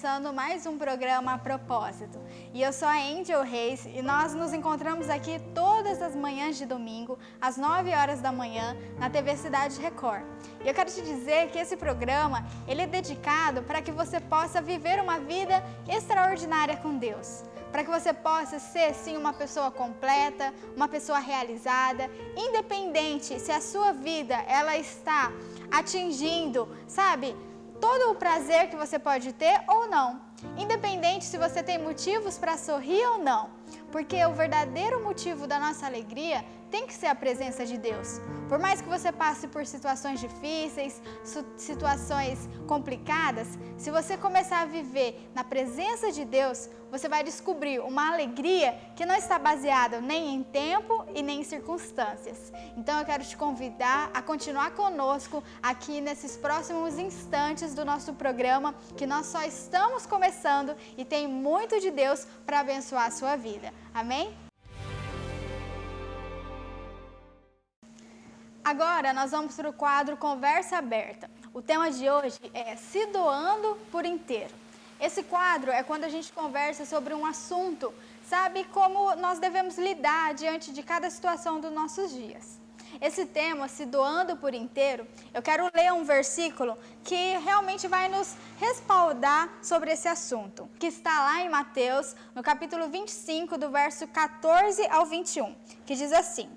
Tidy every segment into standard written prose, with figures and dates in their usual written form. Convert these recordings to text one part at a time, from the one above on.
começando mais um programa A Propósito. E eu sou a Angel Reis e nós nos encontramos aqui todas as manhãs de domingo, às 9 horas da manhã, na TV Cidade Record. E eu quero te dizer que esse programa, ele é dedicado para que você possa viver uma vida extraordinária com Deus. Para que você possa ser, sim, uma pessoa completa, uma pessoa realizada, independente se a sua vida, ela está atingindo, sabe, todo o prazer que você pode ter ou não. Independente se você tem motivos para sorrir ou não. Porque o verdadeiro motivo da nossa alegria tem que ser a presença de Deus. Por mais que você passe por situações difíceis, situações complicadas, se você começar a viver na presença de Deus, você vai descobrir uma alegria que não está baseada nem em tempo e nem em circunstâncias. Então eu quero te convidar a continuar conosco aqui nesses próximos instantes do nosso programa, que nós só estamos começando e tem muito de Deus para abençoar a sua vida. Amém? Agora nós vamos para o quadro Conversa Aberta. O tema de hoje é se doando por inteiro. Esse quadro é quando a gente conversa sobre um assunto, sabe, como nós devemos lidar diante de cada situação dos nossos dias. Esse tema, se doando por inteiro, eu quero ler um versículo que realmente vai nos respaldar sobre esse assunto, que está lá em Mateus, no capítulo 25, do verso 14 ao 21, que diz assim: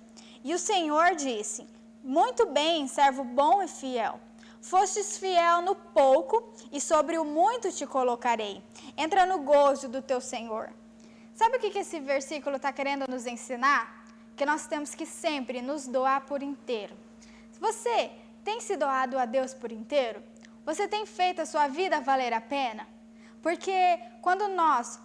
E o Senhor disse: Muito bem, servo bom e fiel. Fostes fiel no pouco, e sobre o muito te colocarei. Entra no gozo do teu Senhor. Sabe o que esse versículo está querendo nos ensinar? Que nós temos que sempre nos doar por inteiro. Você tem se doado a Deus por inteiro? Você tem feito a sua vida valer a pena? Porque quando nós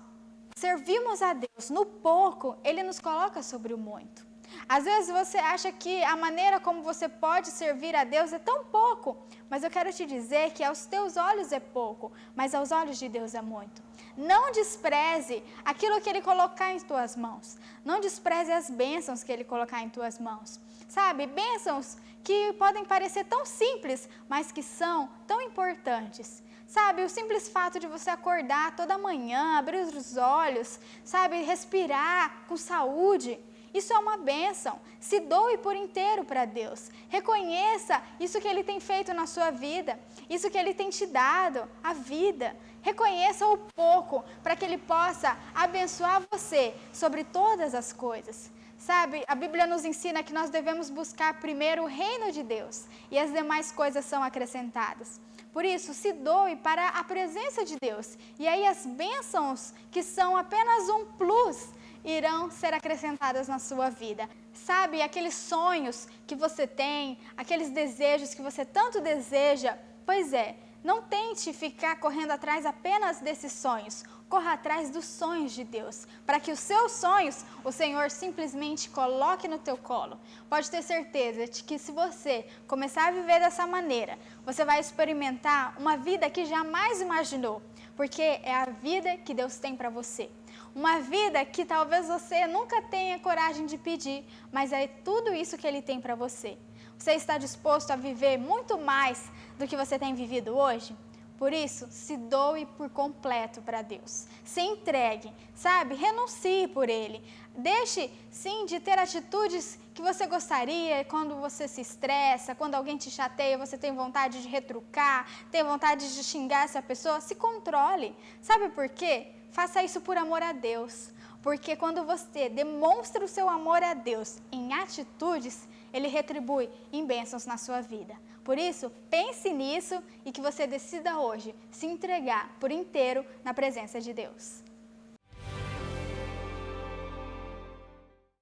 servimos a Deus no pouco, Ele nos coloca sobre o muito. Às vezes você acha que a maneira como você pode servir a Deus é tão pouco, mas eu quero te dizer que aos teus olhos é pouco, mas aos olhos de Deus é muito. Não despreze aquilo que Ele colocar em tuas mãos. Não despreze as bênçãos que Ele colocar em tuas mãos. Sabe, bênçãos que podem parecer tão simples, mas que são tão importantes. Sabe, o simples fato de você acordar toda manhã, abrir os olhos, sabe, respirar com saúde. Isso é uma bênção. Se doe por inteiro para Deus. Reconheça isso que Ele tem feito na sua vida, isso que Ele tem te dado, a vida. Reconheça o pouco para que Ele possa abençoar você sobre todas as coisas. Sabe, a Bíblia nos ensina que nós devemos buscar primeiro o reino de Deus e as demais coisas são acrescentadas. Por isso, se doe para a presença de Deus. E aí as bênçãos, que são apenas um plus, irão ser acrescentadas na sua vida. Sabe, aqueles sonhos que você tem, aqueles desejos que você tanto deseja, pois é, não tente ficar correndo atrás apenas desses sonhos. Corra atrás dos sonhos de Deus, para que os seus sonhos o Senhor simplesmente coloque no teu colo. Pode ter certeza de que se você começar a viver dessa maneira, você vai experimentar uma vida que jamais imaginou, porque é a vida que Deus tem para você. Uma vida que talvez você nunca tenha coragem de pedir, mas é tudo isso que Ele tem para você. Você está disposto a viver muito mais do que você tem vivido hoje? Por isso, se doe por completo para Deus. Se entregue, sabe? Renuncie por Ele. Deixe, sim, de ter atitudes que você gostaria quando você se estressa, quando alguém te chateia, você tem vontade de retrucar, tem vontade de xingar essa pessoa. Se controle. Sabe por quê? Faça isso por amor a Deus. Porque quando você demonstra o seu amor a Deus em atitudes, Ele retribui em bênçãos na sua vida. Por isso, pense nisso e que você decida hoje se entregar por inteiro na presença de Deus.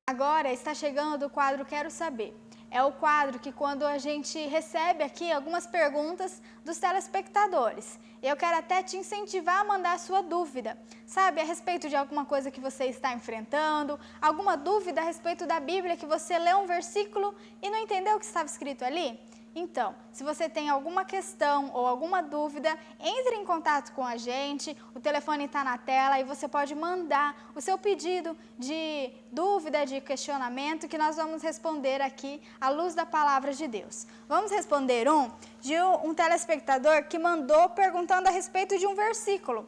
Agora está chegando o quadro Quero Saber. É o quadro que quando a gente recebe aqui algumas perguntas dos telespectadores. Eu quero até te incentivar a mandar a sua dúvida, sabe, a respeito de alguma coisa que você está enfrentando, alguma dúvida a respeito da Bíblia que você leu um versículo e não entendeu o que estava escrito ali? Então, se você tem alguma questão ou alguma dúvida, entre em contato com a gente, o telefone está na tela e você pode mandar o seu pedido de dúvida, de questionamento, que nós vamos responder aqui à luz da palavra de Deus. Vamos responder de um telespectador que mandou perguntando a respeito de um versículo.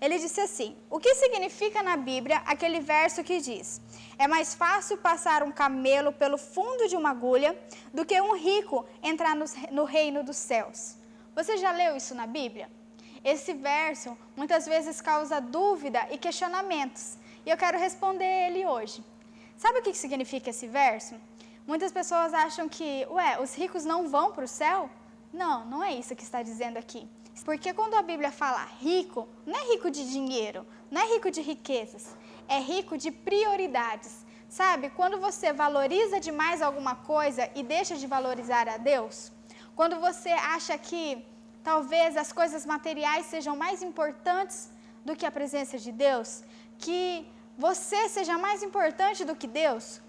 Ele disse assim: o que significa na Bíblia aquele verso que diz: é mais fácil passar um camelo pelo fundo de uma agulha do que um rico entrar no reino dos céus? Você já leu isso na Bíblia? Esse verso muitas vezes causa dúvida e questionamentos, e eu quero responder ele hoje. Sabe o que significa esse verso? Muitas pessoas acham que, os ricos não vão para o céu? Não, não é isso que está dizendo aqui. Porque quando a Bíblia fala rico, não é rico de dinheiro, não é rico de riquezas, é rico de prioridades. Sabe, quando você valoriza demais alguma coisa e deixa de valorizar a Deus, quando você acha que talvez as coisas materiais sejam mais importantes do que a presença de Deus, que você seja mais importante do que Deus,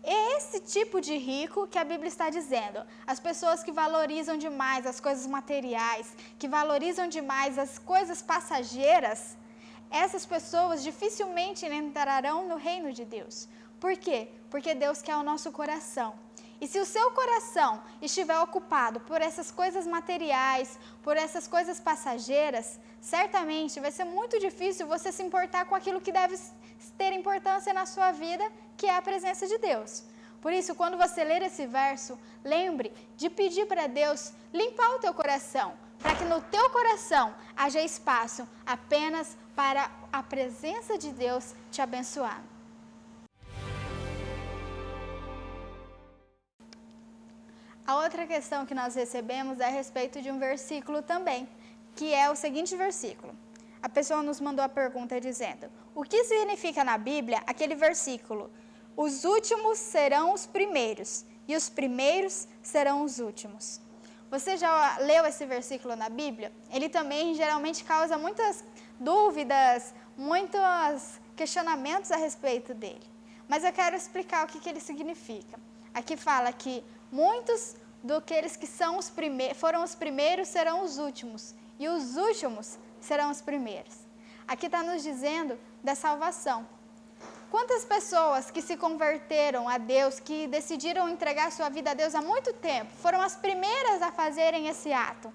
é esse tipo de rico que a Bíblia está dizendo. As pessoas que valorizam demais as coisas materiais, que valorizam demais as coisas passageiras, essas pessoas dificilmente entrarão no reino de Deus. Por quê? Porque Deus quer o nosso coração. E se o seu coração estiver ocupado por essas coisas materiais, por essas coisas passageiras, certamente vai ser muito difícil você se importar com aquilo que deve ter importância na sua vida, que é a presença de Deus. Por isso, quando você ler esse verso, lembre de pedir para Deus limpar o teu coração, para que no teu coração haja espaço apenas para a presença de Deus te abençoar. A outra questão que nós recebemos é a respeito de um versículo também, que é o seguinte versículo. A pessoa nos mandou a pergunta dizendo: o que significa na Bíblia aquele versículo? Os últimos serão os primeiros e os primeiros serão os últimos. Você já leu esse versículo na Bíblia? Ele também geralmente causa muitas dúvidas, muitos questionamentos a respeito dele. Mas eu quero explicar o que ele significa. Aqui fala que muitos daqueles que foram os primeiros serão os últimos, e os últimos serão os primeiros. Aqui está nos dizendo da salvação. Quantas pessoas que se converteram a Deus, que decidiram entregar sua vida a Deus há muito tempo, foram as primeiras a fazerem esse ato,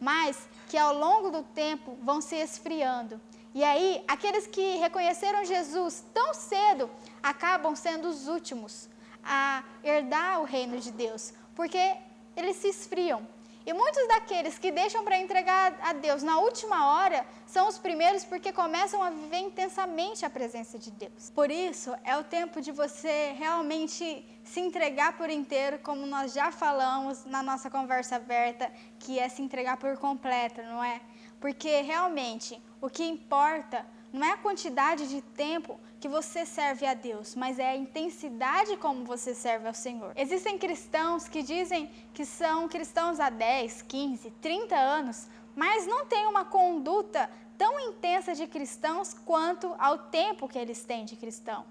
mas que ao longo do tempo vão se esfriando. E aí, aqueles que reconheceram Jesus tão cedo, acabam sendo os últimos a herdar o reino de Deus, porque eles se esfriam. E muitos daqueles que deixam para entregar a Deus na última hora são os primeiros, porque começam a viver intensamente a presença de Deus. Por isso, é o tempo de você realmente se entregar por inteiro, como nós já falamos na nossa conversa aberta, que é se entregar por completo, não é? Porque realmente o que importa não é a quantidade de tempo que você serve a Deus, mas é a intensidade como você serve ao Senhor. Existem cristãos que dizem que são cristãos há 10, 15, 30 anos, mas não têm uma conduta tão intensa de cristãos quanto ao tempo que eles têm de cristão.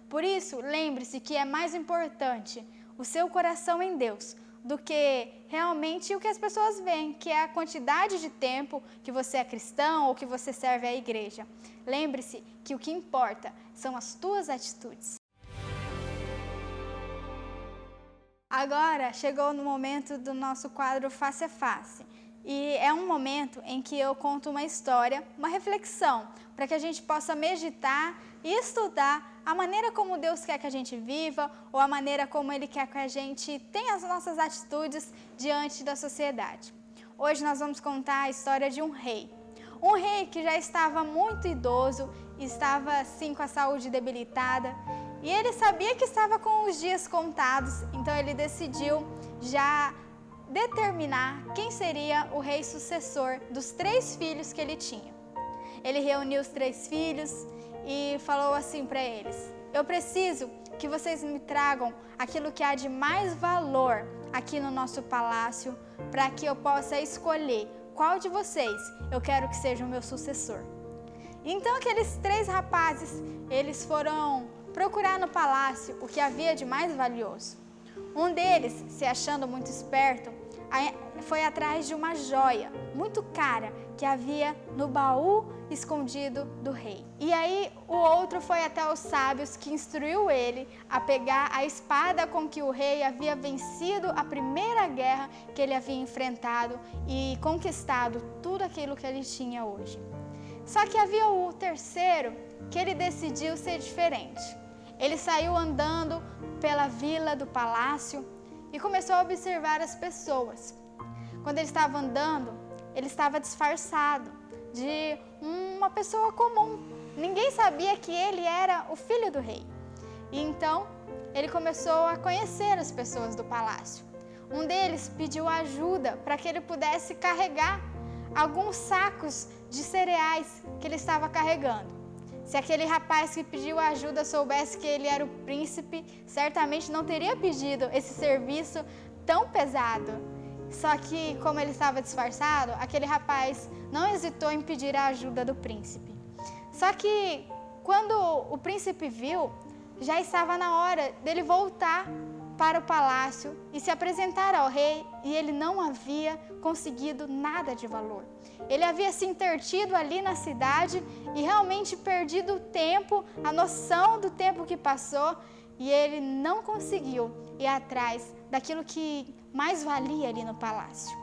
Por isso, lembre-se que é mais importante o seu coração em Deus do que realmente o que as pessoas veem, que é a quantidade de tempo que você é cristão ou que você serve à igreja. Lembre-se que o que importa são as tuas atitudes. Agora chegou no momento do nosso quadro Face a Face. E é um momento em que eu conto uma história, uma reflexão, para que a gente possa meditar e estudar a maneira como Deus quer que a gente viva, ou a maneira como Ele quer que a gente tenha as nossas atitudes diante da sociedade. Hoje nós vamos contar a história de um rei. Um rei que já estava muito idoso, estava assim com a saúde debilitada, e ele sabia que estava com os dias contados, então ele decidiu já determinar quem seria o rei sucessor dos 3 filhos que ele tinha. Ele reuniu os 3 filhos e falou assim para eles: eu preciso que vocês me tragam aquilo que há de mais valor aqui no nosso palácio, para que eu possa escolher qual de vocês eu quero que seja o meu sucessor. Então aqueles 3 rapazes, eles foram procurar no palácio o que havia de mais valioso. Um deles, se achando muito esperto, foi atrás de uma joia muito cara que havia no baú escondido do rei. E aí o outro foi até os sábios, que instruiu ele a pegar a espada com que o rei havia vencido a primeira guerra que ele havia enfrentado e conquistado tudo aquilo que ele tinha hoje. Só que havia o terceiro que ele decidiu ser diferente. Ele saiu andando pela vila do palácio e começou a observar as pessoas. Quando ele estava andando, ele estava disfarçado de uma pessoa comum. Ninguém sabia que ele era o filho do rei. E então, ele começou a conhecer as pessoas do palácio. Um deles pediu ajuda para que ele pudesse carregar alguns sacos de cereais que ele estava carregando. Se aquele rapaz que pediu ajuda soubesse que ele era o príncipe, certamente não teria pedido esse serviço tão pesado. Só que, como ele estava disfarçado, aquele rapaz não hesitou em pedir a ajuda do príncipe. Só que, quando o príncipe viu, já estava na hora dele voltar para o palácio e se apresentar ao rei, e ele não havia conseguido nada de valor. Ele havia se intertido ali na cidade e realmente perdido o tempo, a noção do tempo que passou, e ele não conseguiu ir atrás daquilo que mais valia ali no palácio.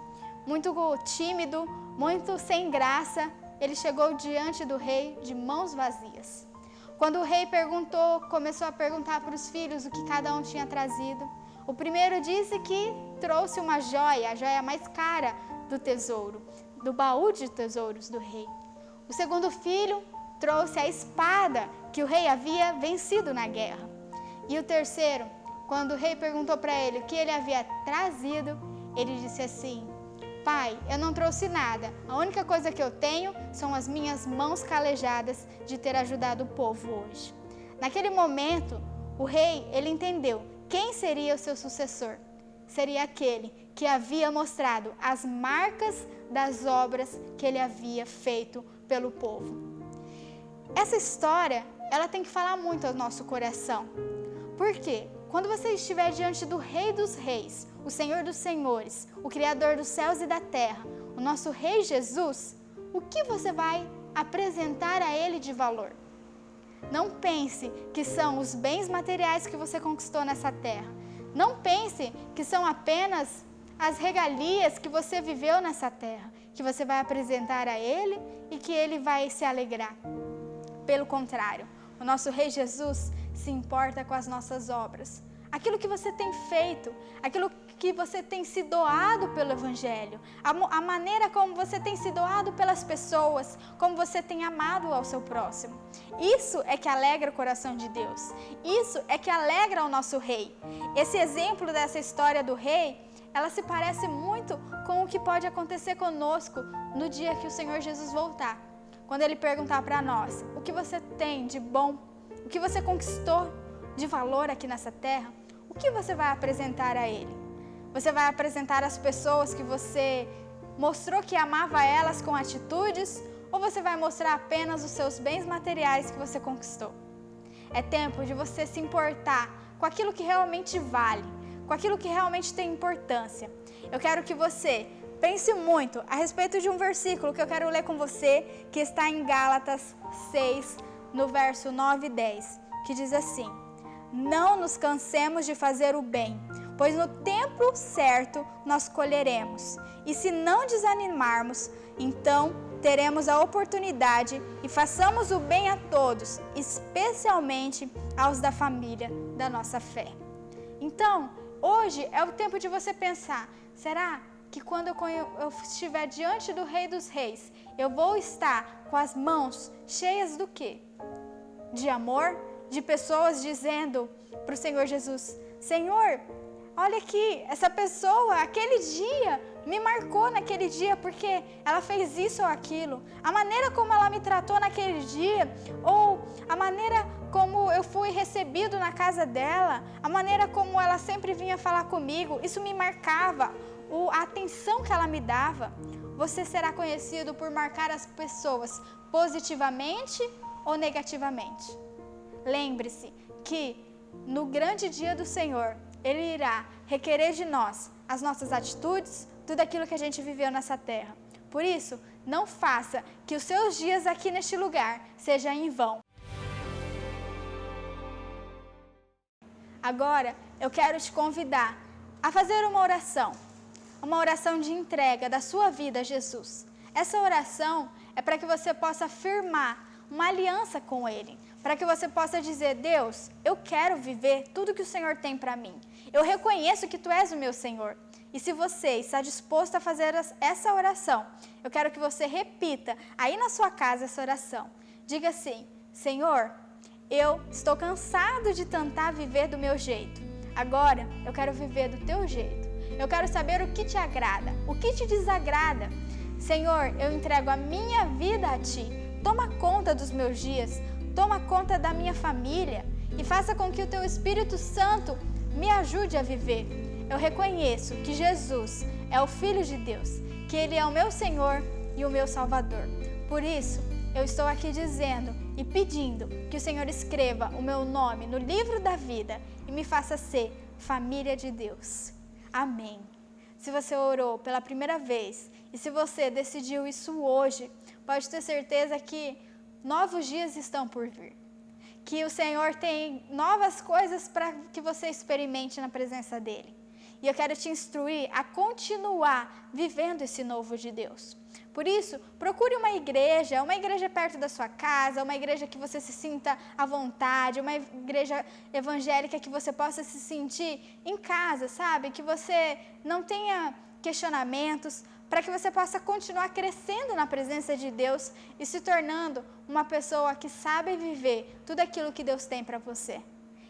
Muito tímido, muito sem graça, ele chegou diante do rei de mãos vazias. Quando o rei começou a perguntar para os filhos o que cada um tinha trazido, o primeiro disse que trouxe uma joia, a joia mais cara do tesouro, do baú de tesouros do rei. O segundo filho trouxe a espada que o rei havia vencido na guerra. E o terceiro, quando o rei perguntou para ele o que ele havia trazido, ele disse assim: pai, eu não trouxe nada, a única coisa que eu tenho são as minhas mãos calejadas de ter ajudado o povo hoje. Naquele momento, o rei, ele entendeu quem seria o seu sucessor. Seria aquele que havia mostrado as marcas das obras que ele havia feito pelo povo. Essa história, ela tem que falar muito ao nosso coração. Por quê? Quando você estiver diante do Rei dos Reis, o Senhor dos Senhores, o Criador dos céus e da terra, o nosso Rei Jesus, o que você vai apresentar a Ele de valor? Não pense que são os bens materiais que você conquistou nessa terra. Não pense que são apenas as regalias que você viveu nessa terra, que você vai apresentar a Ele e que Ele vai se alegrar. Pelo contrário, o nosso Rei Jesus se importa com as nossas obras. Aquilo que você tem feito, aquilo que você tem se doado pelo Evangelho, a maneira como você tem se doado pelas pessoas, como você tem amado ao seu próximo. Isso é que alegra o coração de Deus. Isso é que alegra o nosso Rei. Esse exemplo dessa história do Rei, ela se parece muito com o que pode acontecer conosco no dia que o Senhor Jesus voltar. Quando Ele perguntar para nós, o que você tem de bom, o que você conquistou de valor aqui nessa terra, o que você vai apresentar a Ele? Você vai apresentar as pessoas que você mostrou que amava elas com atitudes, ou você vai mostrar apenas os seus bens materiais que você conquistou? É tempo de você se importar com aquilo que realmente vale, com aquilo que realmente tem importância. Eu quero que você pense muito a respeito de um versículo que eu quero ler com você, que está em Gálatas 6, no verso 9 e 10, que diz assim: não nos cansemos de fazer o bem, pois no tempo certo nós colheremos. E se não desanimarmos, então teremos a oportunidade e façamos o bem a todos, especialmente aos da família da nossa fé. Então, hoje é o tempo de você pensar, será que quando eu estiver diante do Rei dos Reis, eu vou estar com as mãos cheias do quê? De amor? De pessoas dizendo para o Senhor Jesus: Senhor, olha aqui, essa pessoa, aquele dia, me marcou naquele dia porque ela fez isso ou aquilo. A maneira como ela me tratou naquele dia, ou a maneira como eu fui recebido na casa dela, a maneira como ela sempre vinha falar comigo, isso me marcava, a atenção que ela me dava. Você será conhecido por marcar as pessoas positivamente ou negativamente. Lembre-se que no grande dia do Senhor, Ele irá requerer de nós as nossas atitudes, tudo aquilo que a gente viveu nessa terra. Por isso, não faça que os seus dias aqui neste lugar sejam em vão. Agora, eu quero te convidar a fazer uma oração de entrega da sua vida a Jesus. Essa oração, é para que você possa firmar uma aliança com Ele, para que você possa dizer: Deus, eu quero viver tudo que o Senhor tem para mim. Eu reconheço que Tu és o meu Senhor. E se você está disposto a fazer essa oração, eu quero que você repita aí na sua casa essa oração. Diga assim: Senhor, eu estou cansado de tentar viver do meu jeito. Agora eu quero viver do Teu jeito. Eu quero saber o que Te agrada, o que Te desagrada. Senhor, eu entrego a minha vida a Ti. Toma conta dos meus dias, toma conta da minha família e faça com que o Teu Espírito Santo me ajude a viver. Eu reconheço que Jesus é o Filho de Deus, que Ele é o meu Senhor e o meu Salvador. Por isso, eu estou aqui dizendo e pedindo que o Senhor escreva o meu nome no livro da vida e me faça ser família de Deus. Amém. Se você orou pela primeira vez e se você decidiu isso hoje, pode ter certeza que novos dias estão por vir. Que o Senhor tem novas coisas para que você experimente na presença dEle. E eu quero te instruir a continuar vivendo esse novo de Deus. Por isso, procure uma igreja perto da sua casa, uma igreja que você se sinta à vontade, uma igreja evangélica que você possa se sentir em casa, sabe? Que você não tenha questionamentos, para que você possa continuar crescendo na presença de Deus e se tornando uma pessoa que sabe viver tudo aquilo que Deus tem para você.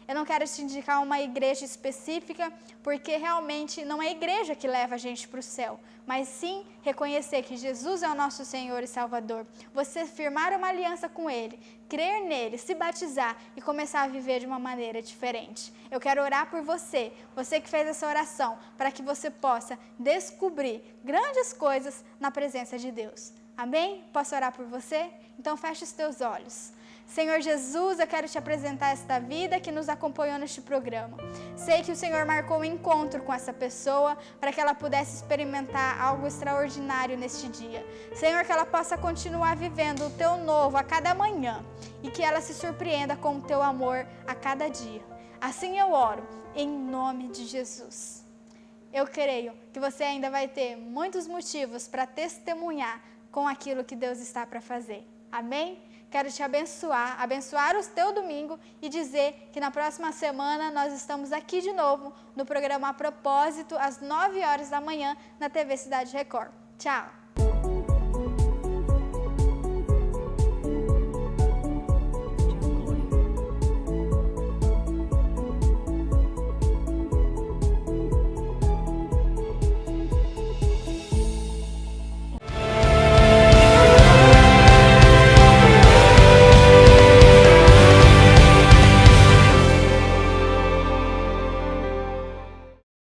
Eu não quero te indicar uma igreja específica, porque realmente não é a igreja que leva a gente para o céu, mas sim reconhecer que Jesus é o nosso Senhor e Salvador. Você firmar uma aliança com Ele, crer nele, se batizar e começar a viver de uma maneira diferente. Eu quero orar por você, você que fez essa oração, para que você possa descobrir grandes coisas na presença de Deus. Amém? Posso orar por você? Então feche os teus olhos. Senhor Jesus, eu quero te apresentar esta vida que nos acompanhou neste programa. Sei que o Senhor marcou um encontro com essa pessoa para que ela pudesse experimentar algo extraordinário neste dia. Senhor, que ela possa continuar vivendo o teu novo a cada manhã e que ela se surpreenda com o teu amor a cada dia. Assim eu oro, em nome de Jesus. Eu creio que você ainda vai ter muitos motivos para testemunhar com aquilo que Deus está para fazer. Amém? Quero te abençoar o teu domingo e dizer que na próxima semana nós estamos aqui de novo no programa A Propósito, às 9 horas da manhã, na TV Cidade Record. Tchau!